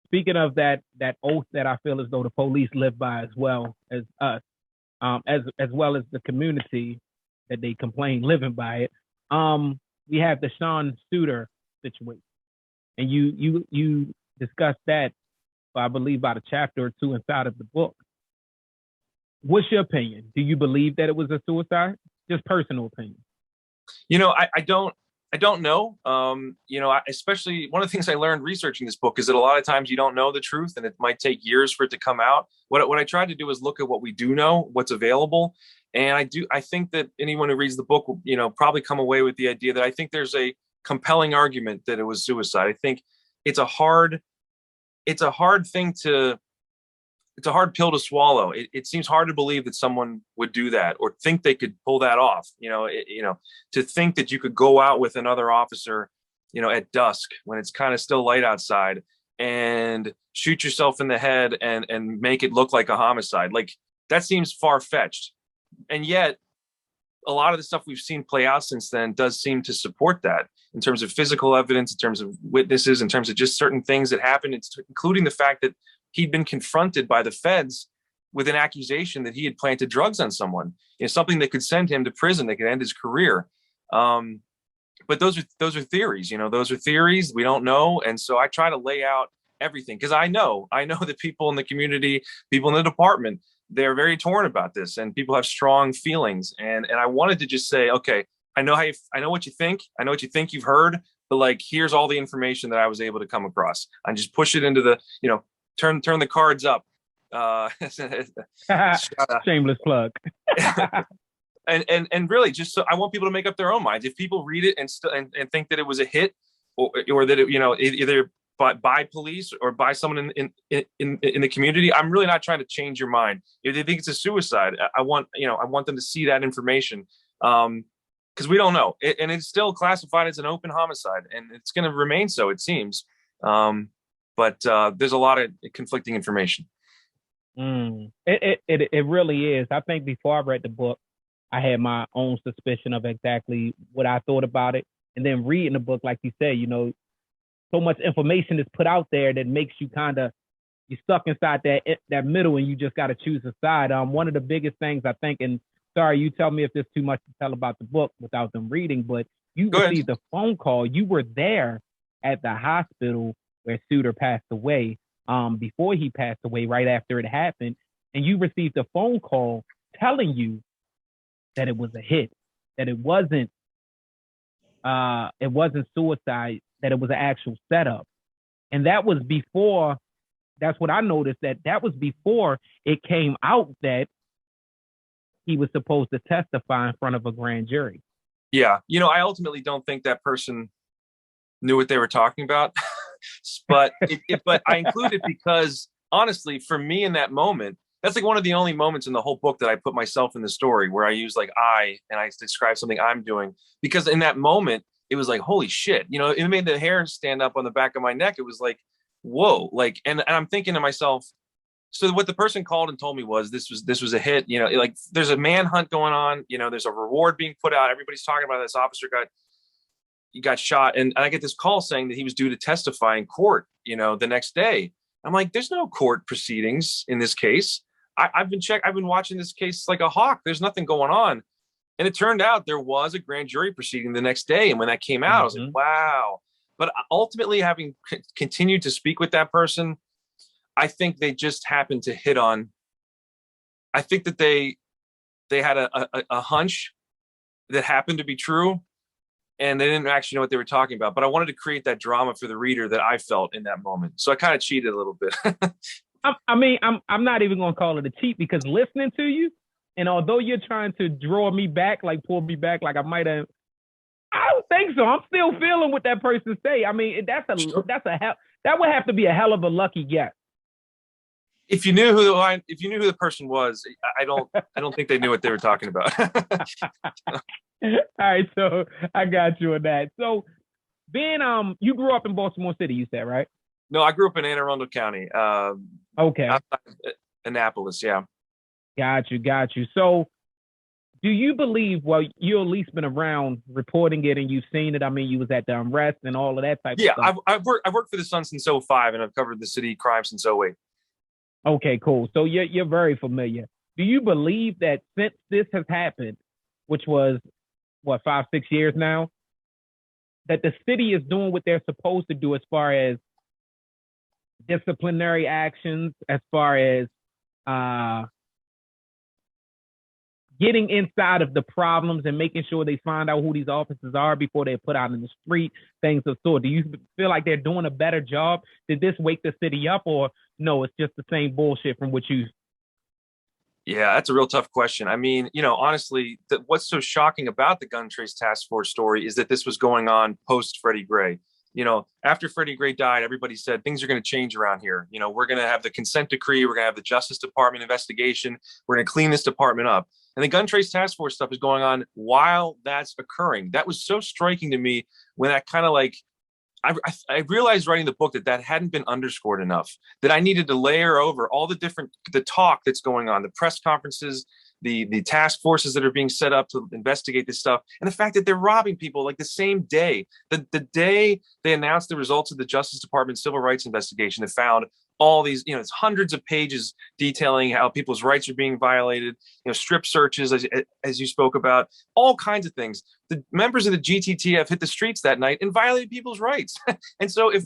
speaking of that oath that I feel as though the police live by as well as us, as well as the community that they complain living by it. We have the Sean Suiter situation, and you discussed that, I believe, about a chapter or two inside of the book. What's your opinion? Do you believe that it was a suicide? Just personal opinion. I don't know. Especially one of the things I learned researching this book is that a lot of times you don't know the truth, and it might take years for it to come out. What I tried to do is look at what we do know, what's available. And I think that anyone who reads the book will, probably come away with the idea that I think there's a compelling argument that it was suicide. I think it's a hard pill to swallow. It seems hard to believe that someone would do that or think they could pull that off. To think that you could go out with another officer, at dusk when it's kind of still light outside and shoot yourself in the head and make it look like a homicide. Like, that seems far-fetched. And yet a lot of the stuff we've seen play out since then does seem to support that in terms of physical evidence, in terms of witnesses, in terms of just certain things that happened, including the fact that he'd been confronted by the feds with an accusation that he had planted drugs on someone, something that could send him to prison, that could end his career. But those are theories, those are theories. We don't know. And so I try to lay out everything because I know that people in the community, people in the department, they're very torn about this, and people have strong feelings. And I wanted to just say, okay, I know what you think. I know what you think you've heard, but like, here's all the information that I was able to come across, and just push it into the, turn the cards up. Shameless plug. and really, just so I want people to make up their own minds. If people read it and think that it was a hit, or that it, either by police or by someone in the community, I'm really not trying to change your mind. If they think it's a suicide, I want them to see that information, because we don't know, and it's still classified as an open homicide, and it's going to remain so, it seems. But there's a lot of conflicting information. It really is. I think before I read the book, I had my own suspicion of exactly what I thought about it. And then reading the book, like you said, so much information is put out there that makes you you're stuck inside that middle, and you just got to choose a side. One of the biggest things I think, and sorry, you tell me if there's too much to tell about the book without them reading, but you received a phone call. You were there at the hospital where Suiter passed away, before he passed away, right after it happened, and you received a phone call telling you that it was a hit, that it wasn't suicide, that it was an actual setup. And that was before, that's what I noticed, that was before it came out that he was supposed to testify in front of a grand jury. Yeah. I ultimately don't think that person knew what they were talking about, but I include it because, honestly, for me in that moment, that's like one of the only moments in the whole book that I put myself in the story, where I use and I describe something I'm doing, because in that moment, it was like, holy shit, it made the hair stand up on the back of my neck. It was like, whoa, and I'm thinking to myself, so what the person called and told me was this was a hit, like there's a manhunt going on, there's a reward being put out. Everybody's talking about this officer got shot. And I get this call saying that he was due to testify in court, the next day. I'm like, there's no court proceedings in this case. I've been watching this case like a hawk. There's nothing going on. And it turned out there was a grand jury proceeding the next day. And when that came out, I was like, wow. But ultimately, having continued to speak with that person, I think they just happened to hit on, I think that they had a hunch that happened to be true, and they didn't actually know what they were talking about. But I wanted to create that drama for the reader that I felt in that moment. So I kind of cheated a little bit. I'm not even going to call it a cheat, because listening to you, and although you're trying to draw me back, like pull me back, like I might have, I don't think so. I'm still feeling what that person say. I mean, that would have to be a hell of a lucky guess. If you knew who the person was, I don't think they knew what they were talking about. All right, so I got you on that. So, Ben, you grew up in Baltimore City, you said, right? No, I grew up in Anne Arundel County. Okay. Outside Annapolis, yeah. Got you. So, Do you believe, well, you at least been around reporting it and you've seen it. I mean, you was at the unrest and all of that type of Yeah, stuff. I've worked for the Sun since '05, and I've covered the city crime since '08. Okay, cool. So you're very familiar. Do you believe that since this has happened, which was what, 5, 6 years now, that the city is doing what they're supposed to do as far as disciplinary actions, as far as getting inside of the problems and making sure they find out who these officers are before they're put out in the street, things of sort? Do you feel like they're doing a better job? Did this wake the city up, or no, it's just the same bullshit from what you? Yeah, that's a real tough question. I mean, honestly, what's so shocking about the Gun Trace Task Force story is that this was going on post Freddie Gray. After Freddie Gray died, everybody said things are going to change around here. We're going to have the consent decree. We're going to have the Justice Department investigation. We're going to clean this department up. And the Gun Trace Task Force stuff is going on while that's occurring. That was so striking to me when that kind of like, I realized writing the book that hadn't been underscored enough, that I needed to layer over all the talk that's going on, the press conferences, the task forces that are being set up to investigate this stuff, and the fact that they're robbing people like the same day, the day they announced the results of the Justice Department civil rights investigation, that found all these, it's hundreds of pages detailing how people's rights are being violated, strip searches, as you spoke about, all kinds of things. The members of the GTTF hit the streets that night and violated people's rights. And so if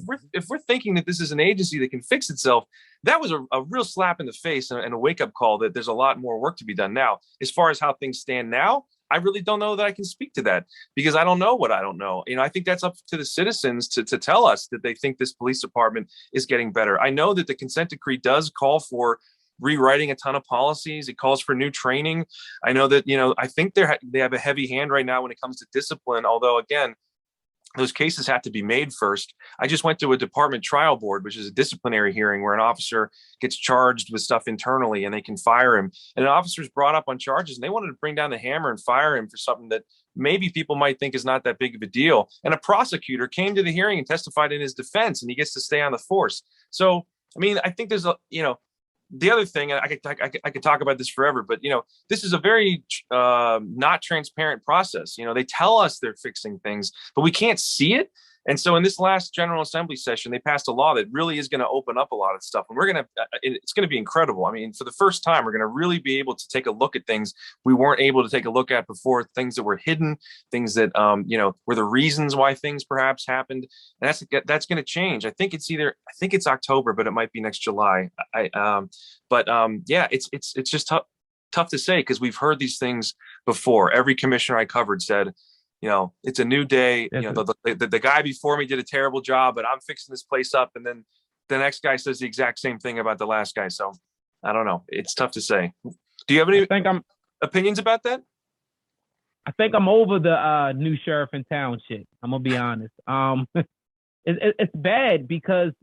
we're thinking that this is an agency that can fix itself, that was a real slap in the face and a wake-up call that there's a lot more work to be done now. As far as how things stand now, I really don't know that I can speak to that, because I don't know what I don't know. I think that's up to the citizens to tell us that they think this police department is getting better. I know that the consent decree does call for rewriting a ton of policies. It calls for new training. I know that, I think they have a heavy hand right now when it comes to discipline, although again, those cases have to be made first. I just went to a department trial board, which is a disciplinary hearing where an officer gets charged with stuff internally and they can fire him. And an officer's brought up on charges and they wanted to bring down the hammer and fire him for something that maybe people might think is not that big of a deal. And a prosecutor came to the hearing and testified in his defense, and he gets to stay on the force. So, I mean, I think there's the other thing, I could talk about this forever, but this is a very not transparent process. They tell us they're fixing things, but we can't see it. And so in this last General Assembly session, they passed a law that really is going to open up a lot of stuff. And it's going to be incredible. I mean, for the first time, we're going to really be able to take a look at things we weren't able to take a look at before, things that were hidden, things that, were the reasons why things perhaps happened. And that's going to change. I think it's October, but it might be next July. It's just tough to say, because we've heard these things before. Every commissioner I covered said, it's a new day. The guy before me did a terrible job, but I'm fixing this place up. And then the next guy says the exact same thing about the last guy. So I don't know. It's tough to say. Do you have any opinions about that? I think I'm over the new sheriff in town shit. I'm gonna be honest. It's bad because,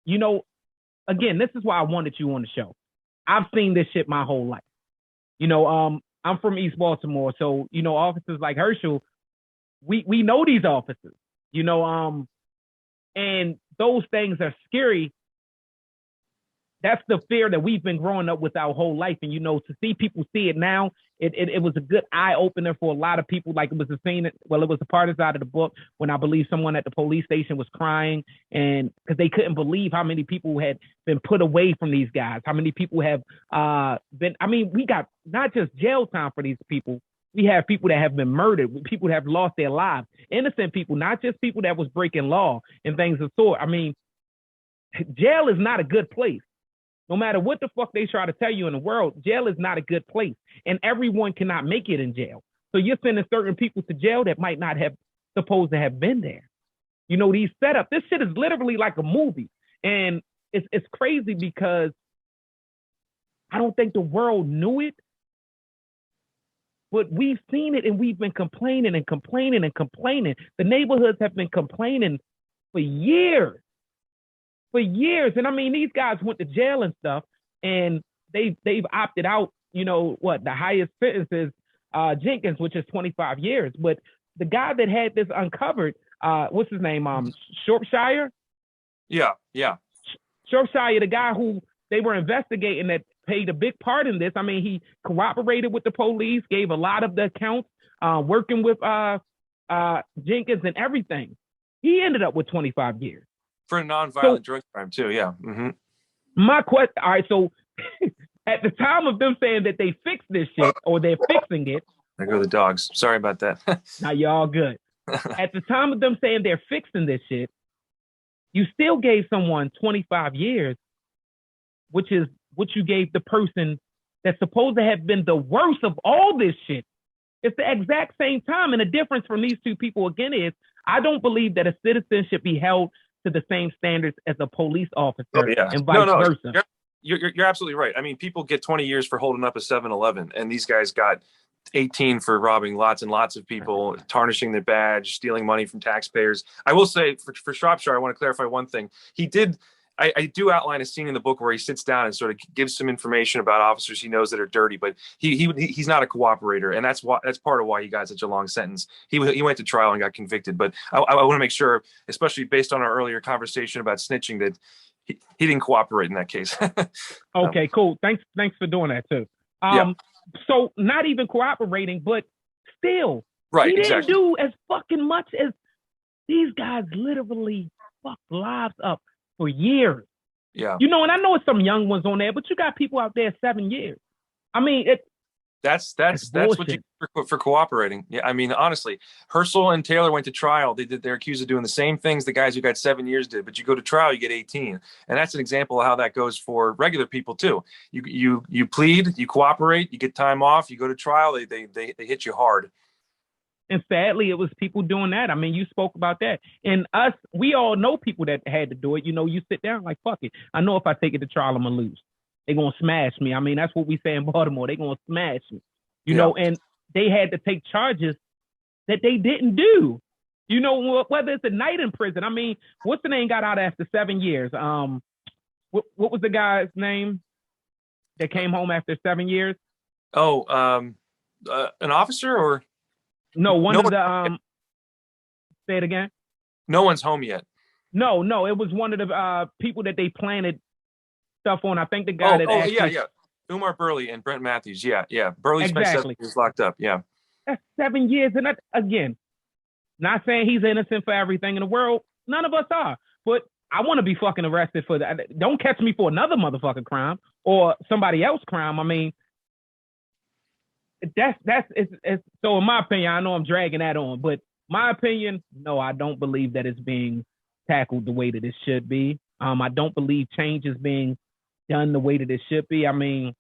again, this is why I wanted you on the show. I've seen this shit my whole life. I'm from East Baltimore, so officers like Herschel, we know these officers, and those things are scary. That's the fear that we've been growing up with our whole life. And, to see people see it now, it was a good eye opener for a lot of people. Like, it was a scene, it was a part inside of the book when I believe someone at the police station was crying, and because they couldn't believe how many people had been put away from these guys, how many people have we got not just jail time for these people. We have people that have been murdered, people that have lost their lives, innocent people, not just people that was breaking law and things of sort. I mean, jail is not a good place. No matter what the fuck they try to tell you in the world, jail is not a good place. And everyone cannot make it in jail. So you're sending certain people to jail that might not have supposed to have been there. These setups, this shit is literally like a movie. And it's crazy because I don't think the world knew it. But we've seen it, and we've been complaining and complaining and complaining. The neighborhoods have been complaining for years. And I mean, these guys went to jail and stuff, and they've opted out. The highest sentence is Jenkins, which is 25 years. But the guy that had this uncovered, what's his name? Shropshire. Yeah. Shropshire, the guy who they were investigating that played a big part in this. I mean, he cooperated with the police, gave a lot of the accounts, working with Jenkins and everything. He ended up with 25 years. For a nonviolent drug crime, too, yeah. Mm-hmm. My question, all right, so at the time of them saying that they fixed this shit, or they're fixing it. There go the dogs. Sorry about that. Now, y'all good. At the time of them saying they're fixing this shit, you still gave someone 25 years, which is what you gave the person that's supposed to have been the worst of all this shit. It's the exact same time. And the difference from these two people, again, is I don't believe that a citizen should be held to the same standards as a police officer and vice versa. You're absolutely right. I mean, people get 20 years for holding up a 7-Eleven, and these guys got 18 for robbing lots and lots of people, tarnishing their badge, stealing money from taxpayers. I will say for Shropshire, I want to clarify one thing. He did. I do outline a scene in the book where he sits down and sort of gives some information about officers he knows that are dirty, but he's not a cooperator, and that's part of why he got such a long sentence. He went to trial and got convicted, but I want to make sure, especially based on our earlier conversation about snitching, that he didn't cooperate in that case. Okay, cool. Thanks for doing that too. So not even cooperating, but still, right? He exactly. didn't do as fucking much as these guys literally fucked lives up for years. Yeah. You know, and I know it's some young ones on there, but you got people out there 7 years. I mean, that's what you get for cooperating. Yeah, I mean, honestly, Herschel and Taylor went to trial. They're accused of doing the same things the guys who got 7 years did, but you go to trial, you get 18, and that's an example of how that goes for regular people too. You plead, you cooperate, you get time off, you go to trial, they hit you hard. And sadly, it was people doing that. I mean, you spoke about that. And we all know people that had to do it. You know, you sit down like, fuck it. I know if I take it to trial, I'm going to lose. They're going to smash me. I mean, that's what we say in Baltimore. They're going to smash me. You know, and they had to take charges that they didn't do. You know, whether it's a night in prison. I mean, what's the name got out after 7 years? What was the guy's name that came home after 7 years? Oh, an officer or? No, of the say it again. No one's home yet. No, it was one of the people that they planted stuff on. I think the guy yeah. Umar Burley and Brent Matthews. Yeah. Burley spent 7 years locked up. Yeah. That's 7 years. And that, again, not saying he's innocent for everything in the world. None of us are. But I want to be fucking arrested for that. Don't catch me for another motherfucking crime or somebody else's crime. I mean, it's so in my opinion, I know I'm dragging that on, but my opinion, no, I don't believe that it's being tackled the way that it should be. I don't believe change is being done the way that it should be. I mean,